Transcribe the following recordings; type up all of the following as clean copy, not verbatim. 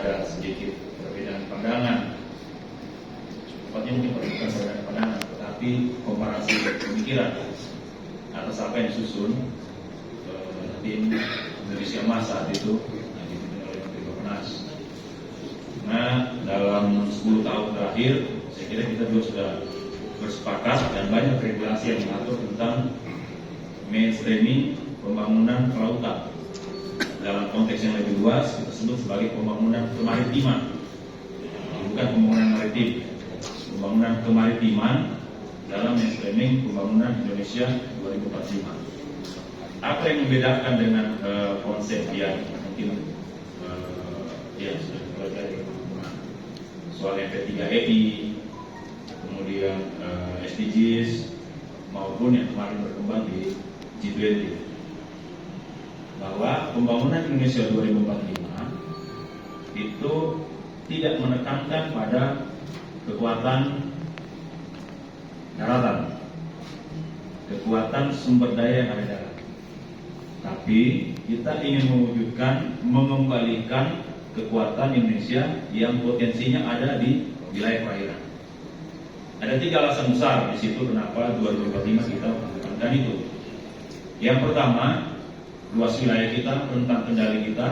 ada sedikit perbedaan pandangan. Tepatnya mungkin perbedaan pandangan, tetapi komparasi pemikiran atas apa yang disusun tim Indonesia Emas saat itu yang dipimpin oleh Menteri Bappenas. Nah, dalam 10 tahun terakhir, saya kira kita juga sudah bersepakat dan banyak regulasi yang mengatur tentang mainstreaming pembangunan kelautan. Dalam konteks yang lebih luas, kita sebut sebagai pembangunan kemaritiman, bukan pembangunan maritim. Pembangunan kemaritiman dalam mainstreaming pembangunan Indonesia 2045. Apa yang membedakan dengan konsep yang mungkin ya sudah dipelajari soal MP3EI, kemudian SDGs maupun yang kemarin berkembang di G20, bahwa pembangunan Indonesia 2045 itu tidak menekankan pada kekuatan daratan, kekuatan sumber daya yang ada darat. Tapi kita ingin mengembalikan kekuatan Indonesia yang potensinya ada di wilayah perairan. Ada 3 alasan besar di situ kenapa 2045 kita menekankan itu. Yang pertama, luas wilayah kita, rentang kendali kita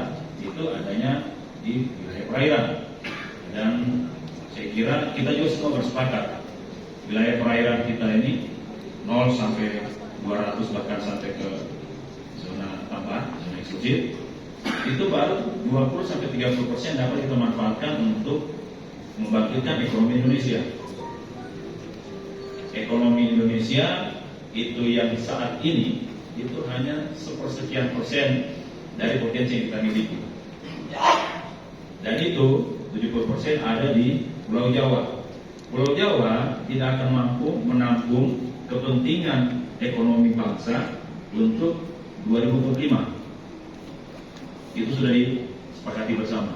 itu adanya di wilayah perairan. Dan saya kira kita juga semua bersepakat wilayah perairan kita ini 0 sampai 200 bahkan sampai ke zona tambah, zona eksklusif, itu baru 20-30% dapat kita manfaatkan untuk membangkitkan ekonomi Indonesia. Ekonomi Indonesia itu yang saat ini itu hanya sepersekian persen dari potensi yang kita miliki. Dan itu 70% ada di Pulau Jawa. Pulau Jawa tidak akan mampu menampung kepentingan ekonomi bangsa untuk 2045. Itu sudah disepakati bersama.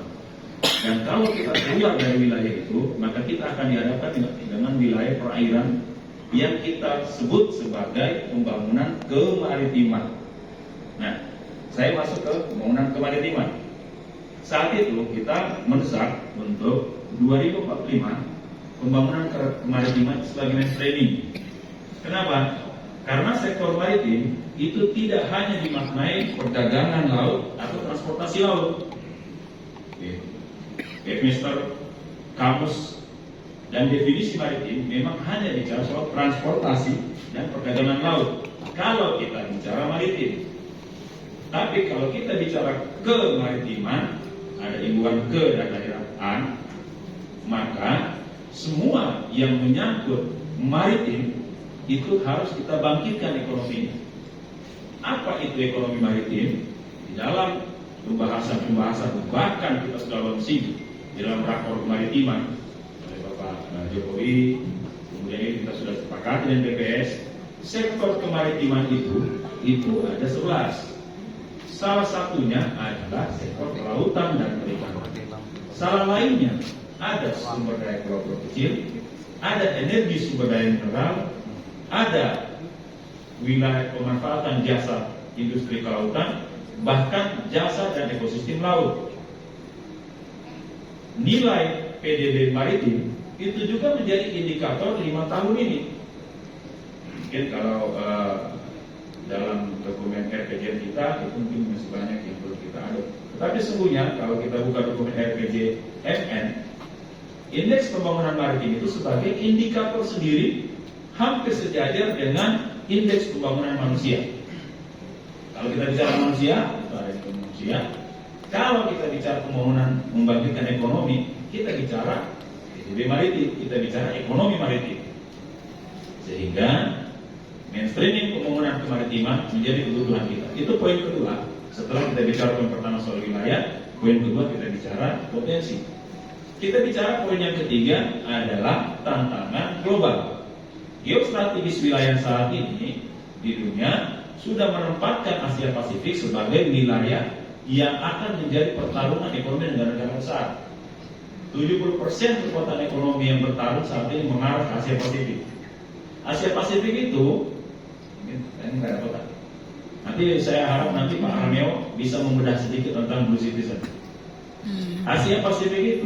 Dan kalau kita keluar dari wilayah itu, maka kita akan dihadapkan dengan wilayah perairan yang kita sebut sebagai pembangunan kemaritiman. Nah, saya masuk ke pembangunan kemaritiman. Saat itu kita mendesak untuk 2045 pembangunan kemaritiman sebagai mainstreaming. Kenapa? Karena sektor maritim itu tidak hanya dimaknai perdagangan laut atau transportasi laut. Webmaster Kamus dan definisi maritim memang hanya bicara soal transportasi dan perdagangan laut kalau kita bicara maritim. Tapi kalau kita bicara kemaritiman, ada imbuhan ke dan daerah, maka semua yang menyangkut maritim itu harus kita bangkitkan ekonominya. Apa itu ekonomi maritim? Di dalam pembahasan bahkan kita sudah launching di dalam rakor kemaritiman oleh Bapak Jokowi, kemudian ini kita sudah sepakati dengan BPS. Sektor kemaritiman itu ada 11. Salah satunya adalah sektor kelautan dan perikanan. Salah lainnya ada sumber daya pulau kecil, ada energi sumber daya mineral, ada wilayah pemanfaatan jasa industri kelautan, bahkan jasa dan ekosistem laut. Nilai PDB maritim itu juga menjadi indikator 5 tahun ini. Mungkin kalau dalam dokumen RPJM kita itu mungkin masih banyak yang perlu kita aduk. Tetapi sesungguhnya kalau kita buka dokumen RPJMN, indeks pembangunan maritim itu sebagai indikator sendiri hampir sejajar dengan indeks pembangunan manusia. Kalau kita bicara manusia, itu ada manusia. Kalau kita bicara pembangunan membangkitkan ekonomi, kita bicara PDB maritim, kita bicara ekonomi maritim. Sehingga mainstreaming pembangunan kemaritiman menjadi kebutuhan kita. Itu poin kedua. Setelah kita bicara poin pertama soal wilayah, poin kedua kita bicara potensi. Kita bicara poin yang ketiga adalah tantangan global. Geostrategis wilayah saat ini di dunia sudah menempatkan Asia Pasifik sebagai wilayah yang akan menjadi pertarungan ekonomi negara-negara besar. 70% kekuatan ekonomi yang bertarung saat ini mengarah ke Asia Pasifik. Asia Pasifik itu, ini nggak ada kota. Nanti saya harap nanti Pak Armeo bisa membedah sedikit tentang Blue Citizen. Asia Pasifik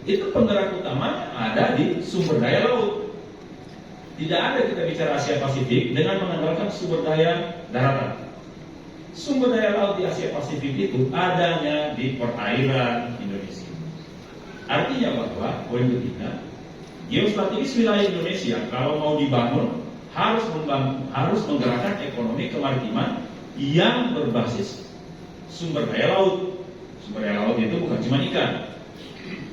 itu penggerak utama ada di sumber daya laut. Tidak ada kita bicara Asia Pasifik dengan mengandalkan sumber daya daratan. Sumber daya laut di Asia Pasifik itu adanya di perairan Indonesia. Artinya bahwa poin ketiga, geostrategis wilayah Indonesia kalau mau dibangun harus menggerakkan ekonomi kemaritiman yang berbasis sumber daya laut. Sumber daya laut itu bukan cuma ikan,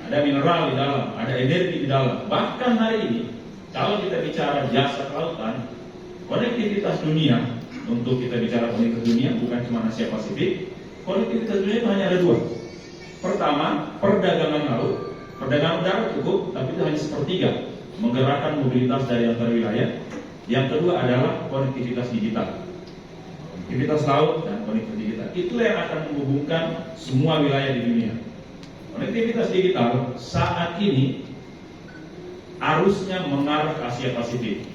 ada mineral di dalam, ada energi di dalam. Bahkan hari ini, kalau kita bicara jasa kelautan, konektivitas dunia, untuk kita bicara konektivitas dunia bukan cuma Asia Pasifik, konektivitas dunia itu hanya ada dua. Pertama, perdagangan laut, perdagangan darat cukup, tapi itu hanya sepertiga, menggerakkan mobilitas dari antar wilayah. Yang kedua adalah konektivitas digital, konektivitas laut dan konektivitas digital. Itulah yang akan menghubungkan semua wilayah di dunia. Konektivitas digital saat ini arusnya mengarah ke Asia Pasifik.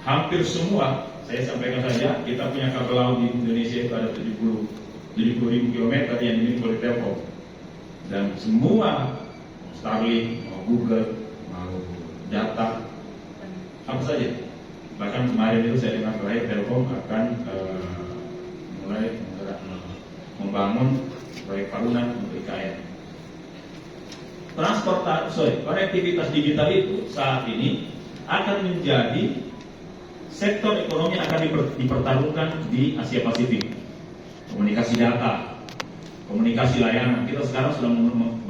Hampir semua, saya sampaikan saja, kita punya kabel laut di Indonesia itu ada 70.000 km yang dimiliki oleh Telkom. Dan semua Starlink, mau Google, mau data, apa saja. Bahkan kemarin itu saya dengar terakhir Telkom akan mulai membangun proyek bangunan untuk IKN. Konektivitas digital itu saat ini akan menjadi sektor ekonomi yang akan dipertaruhkan di Asia Pasifik. Komunikasi data, komunikasi layanan. Kita sekarang sudah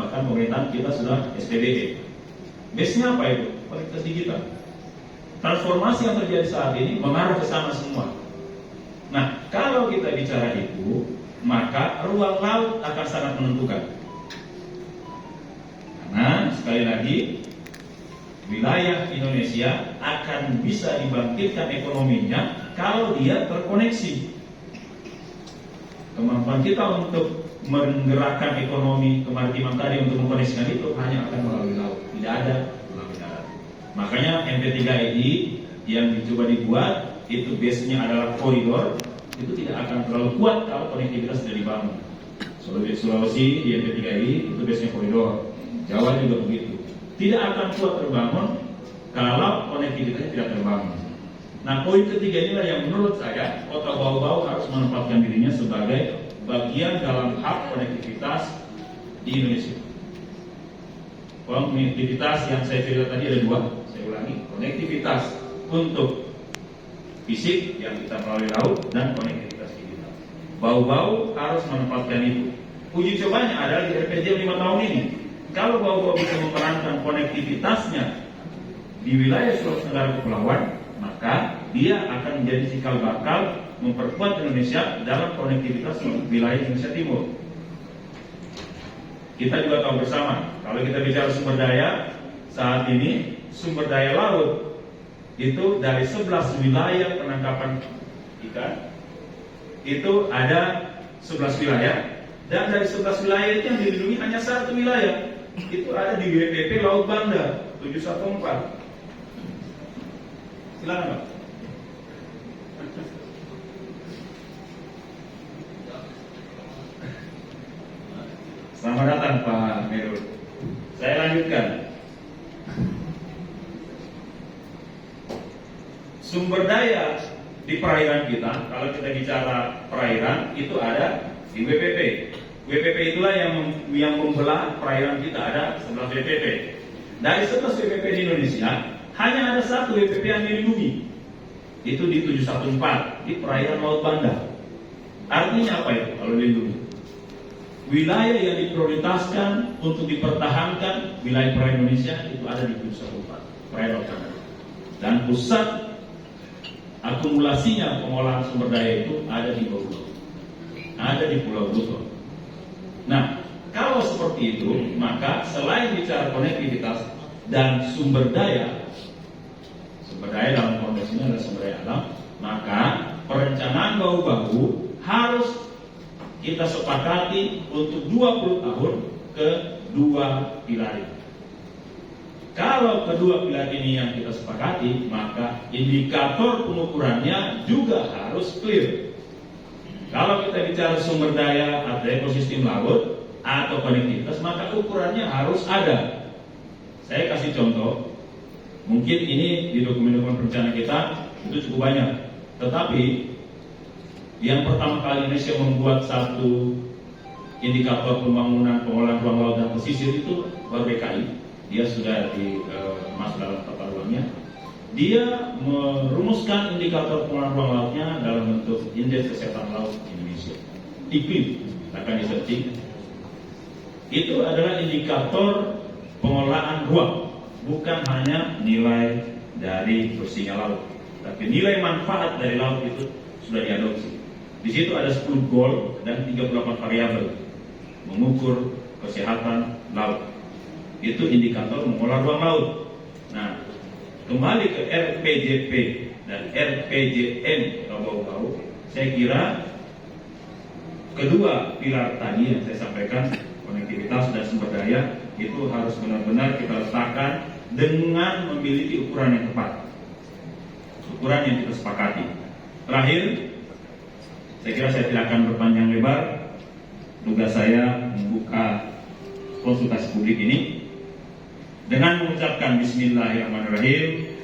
bahkan pemerintahan kita sudah SPDE. Base-nya apa itu? Konektivitas digital. Transformasi yang terjadi saat ini mengarah ke sana semua. Nah, kalau kita bicara itu, maka ruang laut akan sangat menentukan. Karena sekali lagi, wilayah Indonesia akan bisa dibangkitkan ekonominya kalau dia terkoneksi. Kemampuan kita untuk menggerakkan ekonomi kemaritiman tadi untuk mengkoneksikan itu hanya akan melalui laut, tidak ada melalui darat. Makanya MP3I yang dicoba dibuat itu base-nya adalah koridor, itu tidak akan terlalu kuat kalau konektivitas sudah dibangun. Sulawesi di MP3I itu base-nya koridor, Jawa juga begitu. Tidak akan kuat terbangun kalau konektivitasnya tidak terbangun. Nah, poin ketiga inilah yang menurut saya Kota Bau-Bau harus menempatkan dirinya sebagai bagian dalam hak konektivitas di Indonesia. Konektivitas yang saya cerita tadi ada dua, saya ulangi. Konektivitas untuk fisik yang kita melalui laut dan konektivitas digital. Bau-Bau harus menempatkan itu. Uji cobanya adalah di RPJM 5 tahun ini. Kalau Bau-Bau bisa memerankan konektivitasnya di wilayah Sulawesi Tenggara Kepulauan, maka dia akan menjadi cikal bakal memperkuat Indonesia dalam konektivitas wilayah Indonesia Timur. Kita juga tahu bersama, kalau kita bicara sumber daya, saat ini sumber daya laut itu dari 11 wilayah penangkapan ikan, itu ada 11 wilayah, dan dari 11 wilayah itu yang dilindungi hanya satu wilayah, itu ada di WPP Laut Banda 714. Silakan Pak. Selamat datang Pak Meru. Saya lanjutkan. Sumber daya di perairan kita, kalau kita bicara perairan, itu ada di WPP. WPP itulah yang membelah perairan kita, ada 11 WPP. Dari 11 WPP di Indonesia, hanya ada satu WPP yang dilindungi. Itu di 714, di perairan Laut Banda. Artinya apa itu kalau dilindungi? Wilayah yang diprioritaskan untuk dipertahankan wilayah perairan Indonesia itu ada di 714, perairan Laut Banda. Dan pusat akumulasinya pengolahan sumber daya itu ada di Bau-Bau, ada di Pulau Buton. Nah, kalau seperti itu, maka selain bicara konektivitas dan sumber daya dalam konteks ini adalah sumber daya alam, maka perencanaan Bau-Bau harus kita sepakati untuk 20 tahun ke dua pilar ini. Kalau kedua pilar ini yang kita sepakati, maka indikator pengukurannya juga harus clear. Kalau kita bicara sumber daya atau ekosistem laut, atau konektivitas, maka ukurannya harus ada. Saya kasih contoh, mungkin ini di dokumen-dokumen perencanaan kita itu cukup banyak, tetapi yang pertama kali Indonesia membuat satu indikator pembangunan pengelolaan ruang laut dan pesisir itu baru DKI. Dia sudah masuk dalam tata ruangnya. Dia merumuskan indikator pengelolaan ruang lautnya dalam bentuk Indeks Kesehatan Laut Indonesia. IKLIM, akan di-searching. Itu adalah indikator pengelolaan ruang, bukan hanya nilai dari bersihnya laut, tapi nilai manfaat dari laut itu sudah diadopsi. Di situ ada 10 goal dan 38 variabel mengukur kesehatan laut. Itu indikator mengelola ruang laut. Nah, kembali ke RPJP dan RPJM bau-bau, saya kira kedua pilar tadi yang saya sampaikan, konektivitas dan sumber daya, itu harus benar-benar kita letakkan dengan memiliki ukuran yang tepat, ukuran yang kita sepakati. Terakhir, saya kira saya tidak akan berpanjang lebar. Tugas saya membuka konsultasi publik ini dengan mengucapkan Bismillahirrahmanirrahim.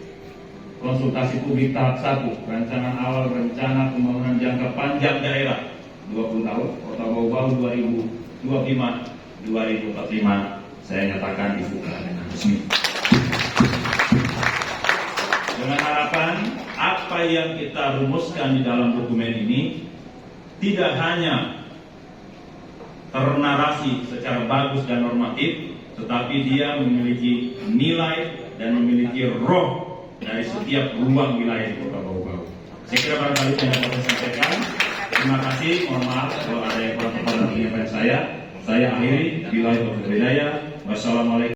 Konsultasi publik tahap 1, rancangan awal rencana pembangunan jangka panjang daerah 20 tahun, Kota Bau-Bau 2025-2045, saya nyatakan dibuka dengan resmi. Dengan harapan apa yang kita rumuskan di dalam dokumen ini tidak hanya ternarasi secara bagus dan normatif, tetapi dia memiliki nilai dan memiliki roh dari setiap ruang wilayah di Kota Bau-Bau. Saya kira barangkali yang dapat saya sampaikan. Terima kasih, mohon maaf kalau ada yang kurang tepat dalam penyampaian saya. Saya akhiri, billahi taufiq wal hidayah. Wassalamualaikum.